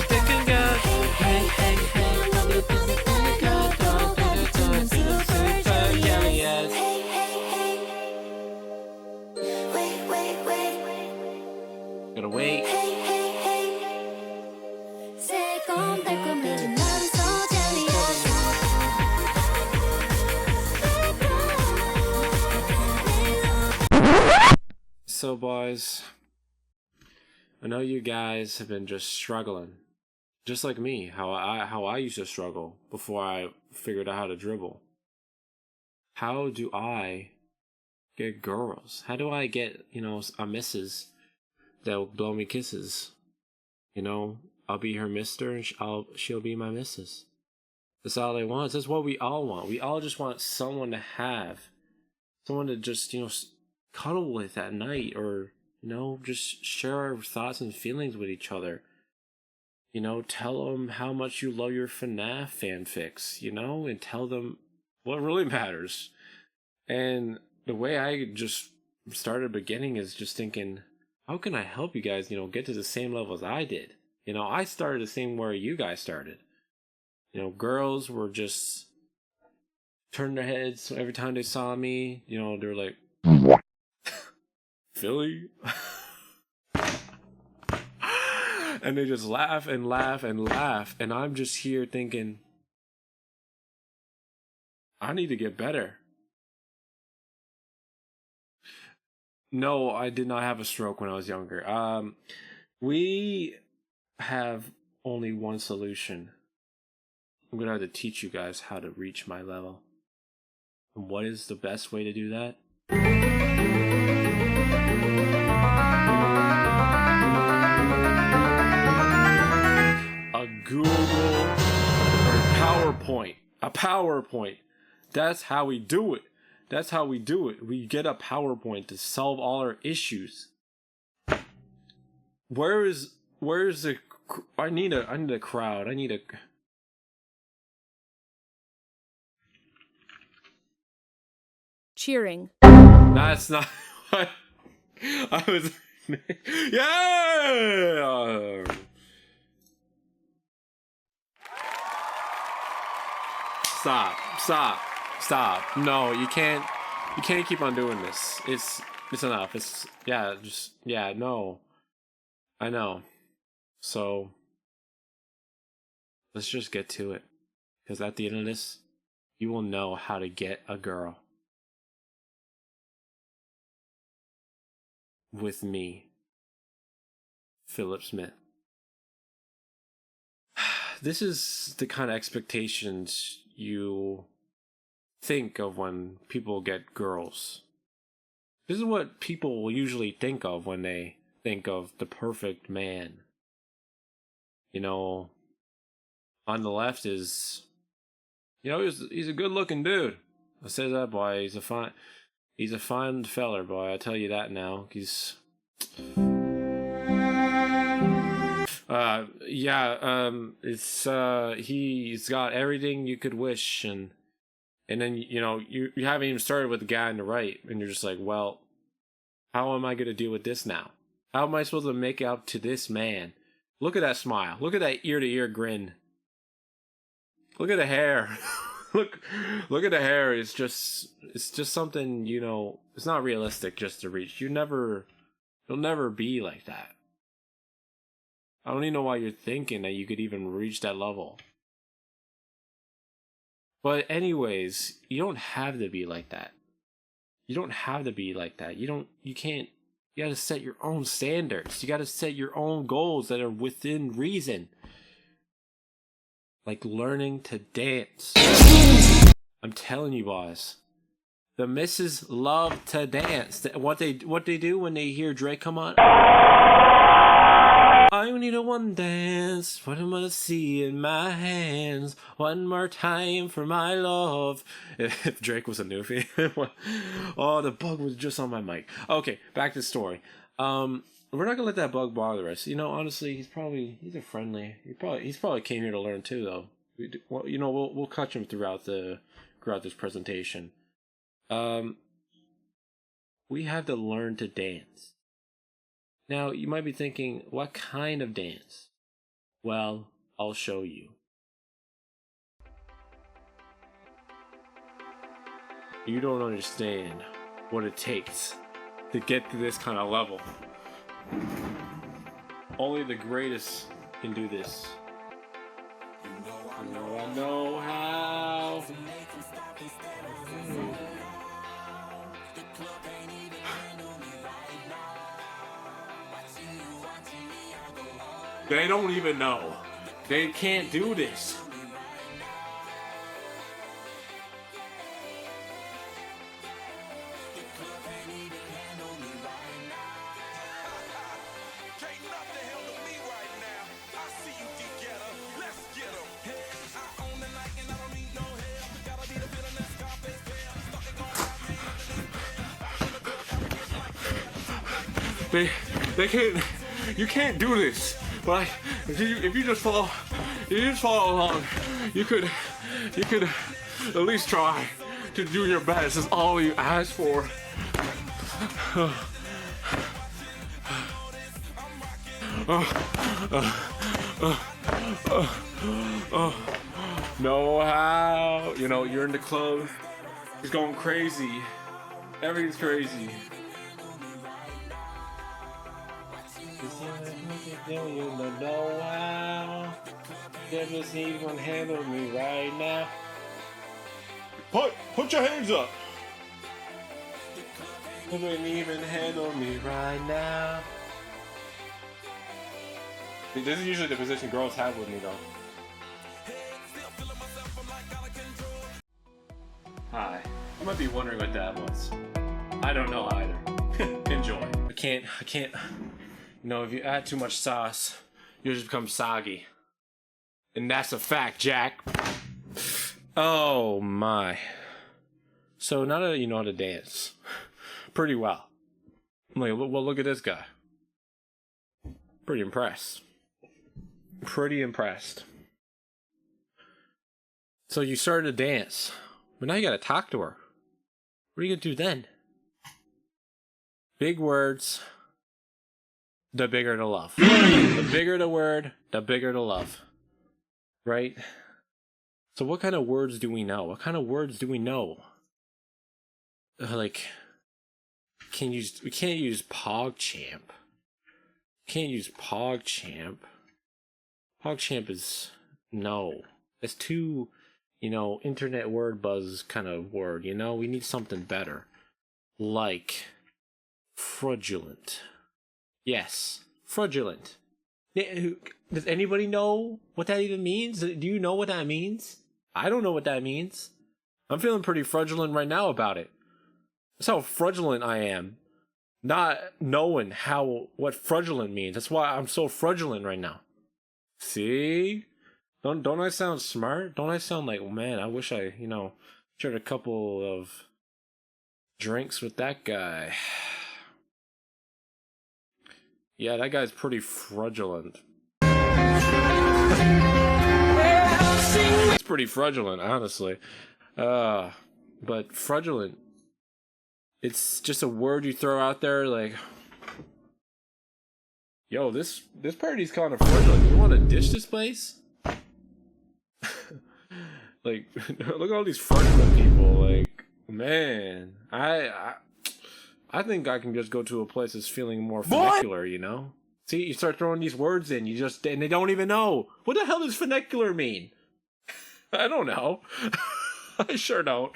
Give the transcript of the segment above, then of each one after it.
thinking girl. Hey, hey, hey, what you thinking girl? Yeah, yes. Hey, hey, hey. Wait, wait, wait. Gotta wait. Hey, hey, hey. 새콤달콤해진 넌 so jealous. So boys, I know you guys have been just struggling, just like me, how I used to struggle before I figured out how to dribble. How do I get girls? How do I get, a missus that'll blow me kisses? I'll be her mister and she'll be my missus. That's all I want. That's what we all want. We all just want someone to have, someone to just, cuddle with at night, or, just share our thoughts and feelings with each other. Tell them how much you love your FNAF fanfics, and tell them what really matters. And the way I just started beginning is just thinking, how can I help you guys, get to the same level as I did? I started the same where you guys started. Girls were just turning their heads every time they saw me. They were like, Philly? And they just laugh and laugh and laugh. And I'm just here thinking, I need to get better. No, I did not have a stroke when I was younger. We have only one solution. I'm going to have to teach you guys how to reach my level. And what is the best way to do that? A Google or PowerPoint. A PowerPoint. That's how we do it. That's how we do it. We get a PowerPoint to solve all our issues. Where's the? I need a crowd. I need a. Cheering. That's not what I was. Yeah. Stop. No, you can't keep on doing this. It's enough. No. I know. So let's just get to it. Because at the end of this, you will know how to get a girl. With me, Philip Smith. This is the kind of expectations you think of when people get girls. This is what people will usually think of when they think of the perfect man. On the left is, he's a good looking dude. I say that, boy. He's a fine feller, boy. I tell you that now. He's he's got everything you could wish, and then you haven't even started with the guy on the right, and you're just like, well, how am I gonna deal with this now? How am I supposed to make up to this man? Look at that smile. Look at that ear-to-ear grin. Look at the hair. Look at the hair. It's just something, it's not realistic just to reach. You'll never be like that. I don't even know why you're thinking that you could even reach that level. But anyways, you don't have to be like that. You don't have to be like that. You can't, you gotta set your own standards. You gotta set your own goals that are within reason. Like learning to dance. I'm telling you, boys. The misses love to dance. What they do when they hear Drake come on? I need a one dance. What am I to see in my hands? One more time for my love. If Drake was a newfie. Oh, the bug was just on my mic. Okay, back to the story. We're not gonna let that bug bother us. Honestly, he's a friendly. He's probably came here to learn too, though. We'll catch him throughout this presentation. We have to learn to dance. Now, you might be thinking, what kind of dance? Well, I'll show you. You don't understand what it takes to get to this kind of level. Only the greatest can do this. I know how. They don't even know. They can't do this. They can't. You can't do this. But if you just follow along, you could at least try to do your best. That's all you ask for. Know how? You know, you're in the club. It's going crazy. Everything's crazy. You don't know how. Just need one handle me right now. Put your hands up. You couldn't even handle me right now. This is usually the position girls have with me, though. Hi. You might be wondering what that was. I don't know either. Enjoy. I can't. You know, if you add too much sauce, you'll just become soggy. And that's a fact, Jack. Oh my. So now that you know how to dance pretty well, I'm like, well, look at this guy. Pretty impressed. Pretty impressed. So you started to dance, but now you gotta talk to her. What are you gonna do then? Big words. The bigger the love. The bigger the word, the bigger the love. Right? So what kind of words do we know? What kind of words do we know? Like, we can't use PogChamp. Can't use PogChamp. PogChamp is, no. It's too, internet word buzz kind of word, We need something better. Like, fraudulent. Yes, fraudulent. Does anybody know what that even means? Do you know what that means? I don't know what that means. I'm feeling pretty fraudulent right now about it. That's how fraudulent I am. Not knowing what fraudulent means. That's why I'm so fraudulent right now. See? Don't I sound smart? Don't I sound like, man, I wish I, shared a couple of drinks with that guy. Yeah, that guy's pretty fraudulent. It's pretty fraudulent, honestly. But fraudulent, it's just a word you throw out there like, yo, this party's kind of fraudulent. You want to ditch this place? Like, look at all these fraudulent people. Like, man, I think I can just go to a place that's feeling more vernacular, See, you start throwing these words in, and they don't even know. What the hell does vernacular mean? I don't know. I sure don't.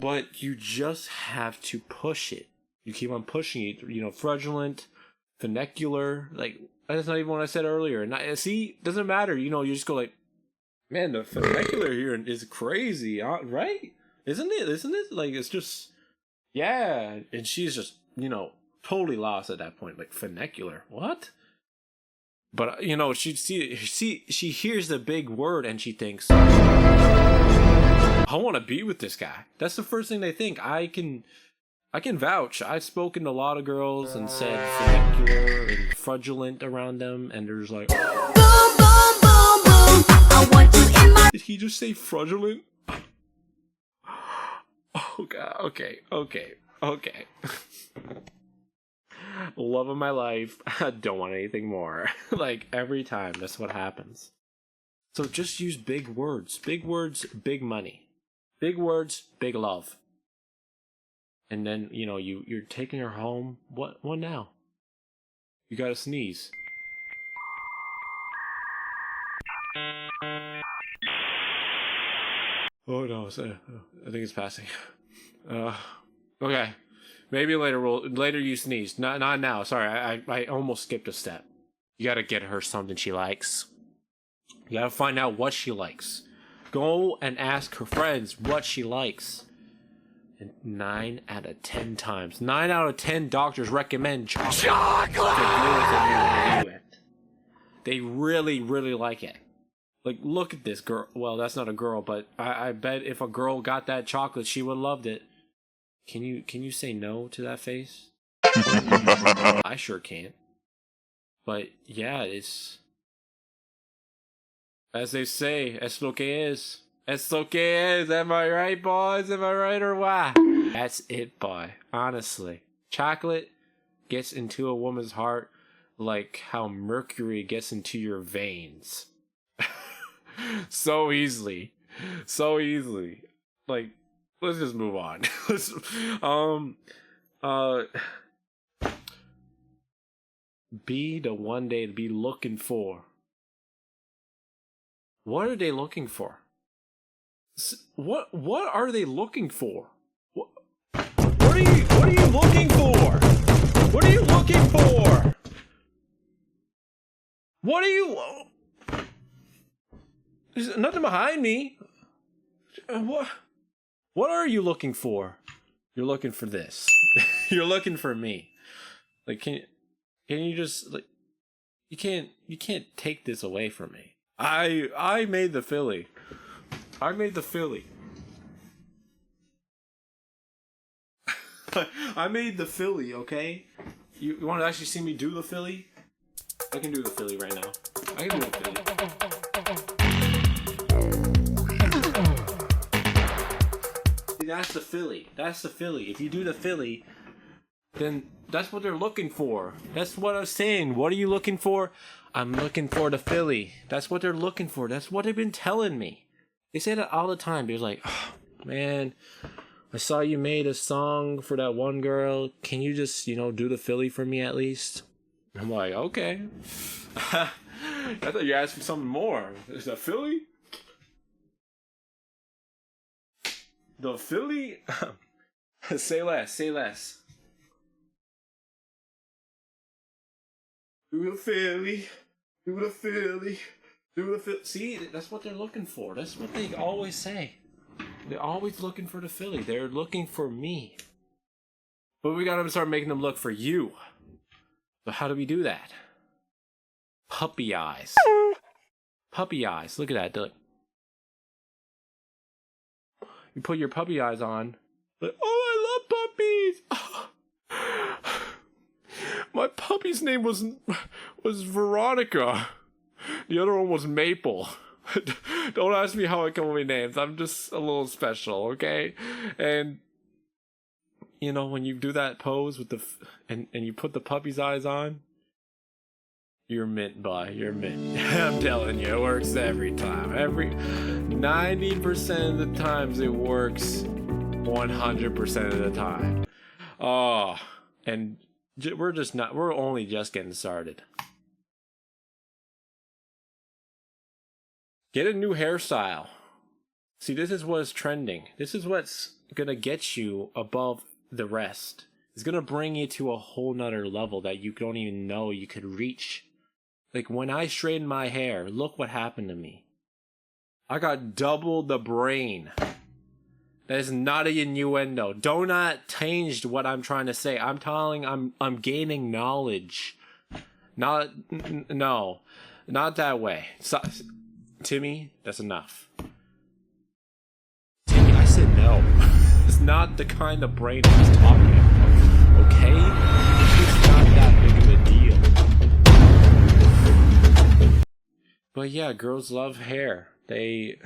But you just have to push it. You keep on pushing it, fraudulent, vernacular, like, that's not even what I said earlier. See, doesn't matter, you just go like, man, the vernacular here is crazy, right? Isn't it? Like, it's just... Yeah, and she's just, totally lost at that point. Like, vernacular, what? But, she hears the big word and she thinks, I want to be with this guy. That's the first thing they think. I can vouch. I've spoken to a lot of girls and said vernacular and fraudulent around them, and they're just like, boom, boom, boom, boom. I want you in my... Did he just say fraudulent? Oh god, okay. Love of my life. Don't want anything more. Like, every time, that's what happens. So just use big words. Big words, big money. Big words, big love. And then, you know, you're taking her home. What now? You gotta sneeze. Oh no, I think it's passing. Okay. Maybe later you sneeze. Not now. Sorry, I almost skipped a step. You gotta get her something she likes. You gotta find out what she likes. Go and ask her friends what she likes. And 9 out of 10 times, 9 out of 10 doctors recommend chocolate. They really, really like it. Like, look at this girl. Well, that's not a girl, but I bet if a girl got that chocolate, she would have loved it. Can you say no to that face? I sure can't. But yeah, it's, as they say, es lo que es. Es lo que es. Am I right, boys? Am I right or what? That's it, boy. Honestly. Chocolate gets into a woman's heart like how mercury gets into your veins. So easily. So easily. Like, let's just move on. Be the one day to be looking for. What are they looking for? What are they looking for? What are you looking for? What are you looking for? What are you? There's nothing behind me. What are you looking for? You're looking for this. You're looking for me. Like, can you just, like, you can't take this away from me. I made the Philly. I made the Philly. I made the Philly, okay? You want to actually see me do the Philly? I can do the Philly right now. I can do the Philly. See, that's the Philly. That's the Philly. If you do the Philly, then that's what they're looking for. That's what I was saying. What are you looking for? I'm looking for the Philly. That's what they're looking for. That's what they've been telling me. They say that all the time. They're like, oh, man, I saw you made a song for that one girl. Can you just, do the Philly for me at least? I'm like, okay. I thought you asked for something more. Is that Philly? The Philly? Say less, say less. Do the Philly. Do the Philly. Do the Philly. See, that's what they're looking for. That's what they always say. They're always looking for the Philly. They're looking for me. But we gotta start making them look for you. So how do we do that? Puppy eyes. Puppy eyes. Look at that. Look. You put your puppy eyes on. Like, oh, I love puppies. My puppy's name was Veronica. The other one was Maple. Don't ask me how I come up with names. I'm just a little special, okay? And when you do that pose with and you put the puppy's eyes on, you're mint, boy. You're mint. I'm telling you, it works every time. 90% of the times it works 100% of the time. Oh, and we're only just getting started. Get a new hairstyle. See, this is what's trending. This is what's gonna get you above the rest. It's gonna bring you to a whole nother level that you don't even know you could reach. Like, when I straightened my hair, look what happened to me. I got double the brain. That is not a innuendo. Do not change what I'm trying to say. I'm gaining knowledge. No, not that way. So, Timmy, that's enough. Timmy, I said no. It's not the kind of brain I was talking about. Okay? It's not that big of a deal. But yeah, girls love hair. They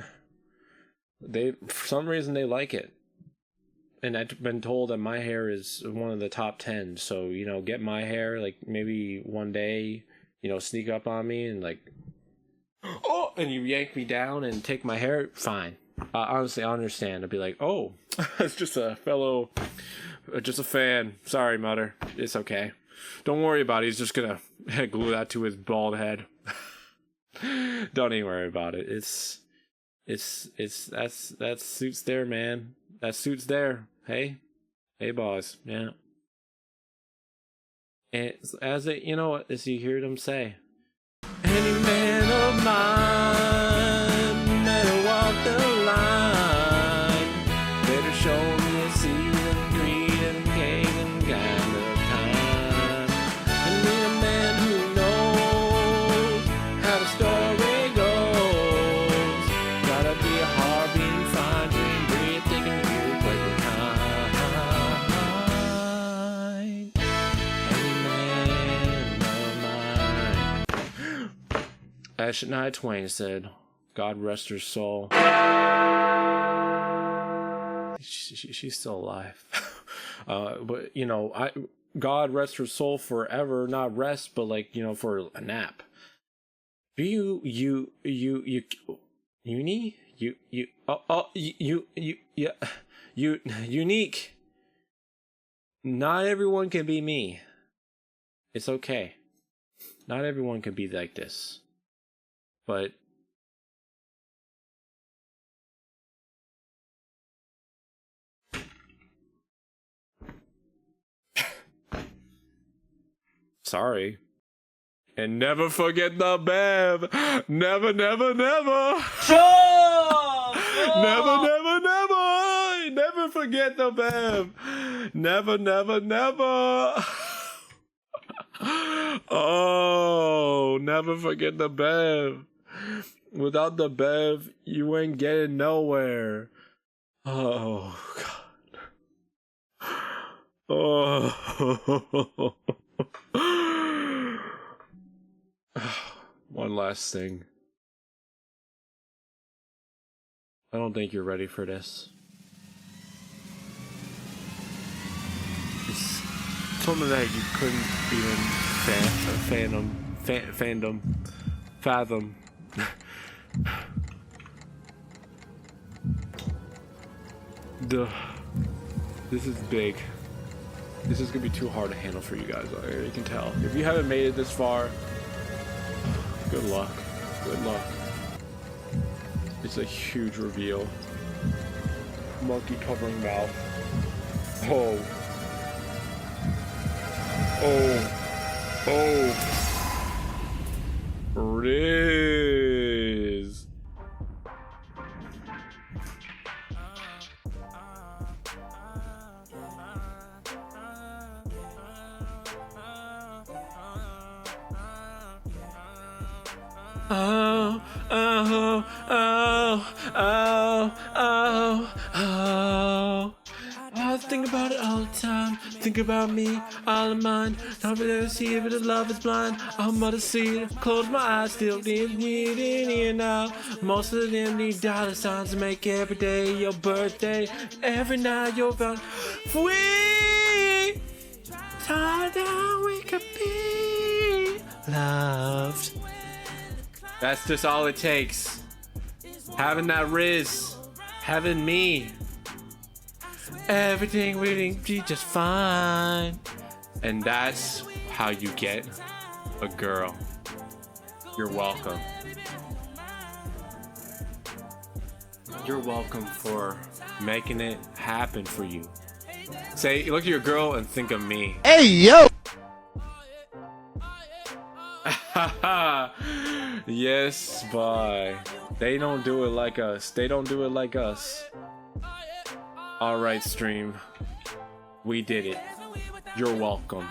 for some reason they like it. and I've been told that my hair is one of the top 10. So, you know, get my hair, like, maybe one day, you know, sneak up on me and, like, oh, and you yank me down and take my hair, fine. Honestly, I understand. I'd be like, oh, it's just a fellow, just a fan. Sorry, Mutter. It's okay. Don't worry about it. He's just gonna glue that to his bald head. Don't even worry about it. That suits there, man. That suits there. Hey, boss. Yeah. And as it, you know, as you hear them say, any man of mine better walk the line. Better show me a seed of greed and pagan kind of time. I need a man who knows how the story goes. Gotta be a hard beating, fine dream, breathe, thinking you play the kind. Any man of mine. As Shania Twain said, God rest her soul. She's still alive. But, you know, God rest her soul forever, not rest, but, like, you know, for a nap. Unique. Not everyone can be me. It's okay. Not everyone can be like this. But sorry. And never forget the Bev. Never, never, never. Never, never, never. Never forget the Bev. Never, never, never. Oh, never forget the Bev. Without the Bev, you ain't getting nowhere. Oh, God. Oh. One last thing. I don't think you're ready for this. It's something that you couldn't even fathom. This is big. This is gonna be too hard to handle for you guys. You can tell. If you haven't made it this far, good luck. Good luck. It's a huge reveal. Monkey covering mouth. Oh. Oh. Oh. Riz. Oh, oh, oh, oh, oh, oh. I think about it all the time. Think about me, all of mine. Don't be there to see if the love is blind. I'm about to see it. Close my eyes, still need in here now. Most of them need dollar signs to make every day your birthday. Every night you're about free. Time that we could be loved. That's just all it takes. Having that Riz. Having me. Everything will be just fine. And that's how you get a girl. You're welcome. You're welcome for making it happen for you. Say, look at your girl and think of me. Hey, yo! Yes, boy. They don't do it like us. They don't do it like us. Alright, stream. We did it. You're welcome.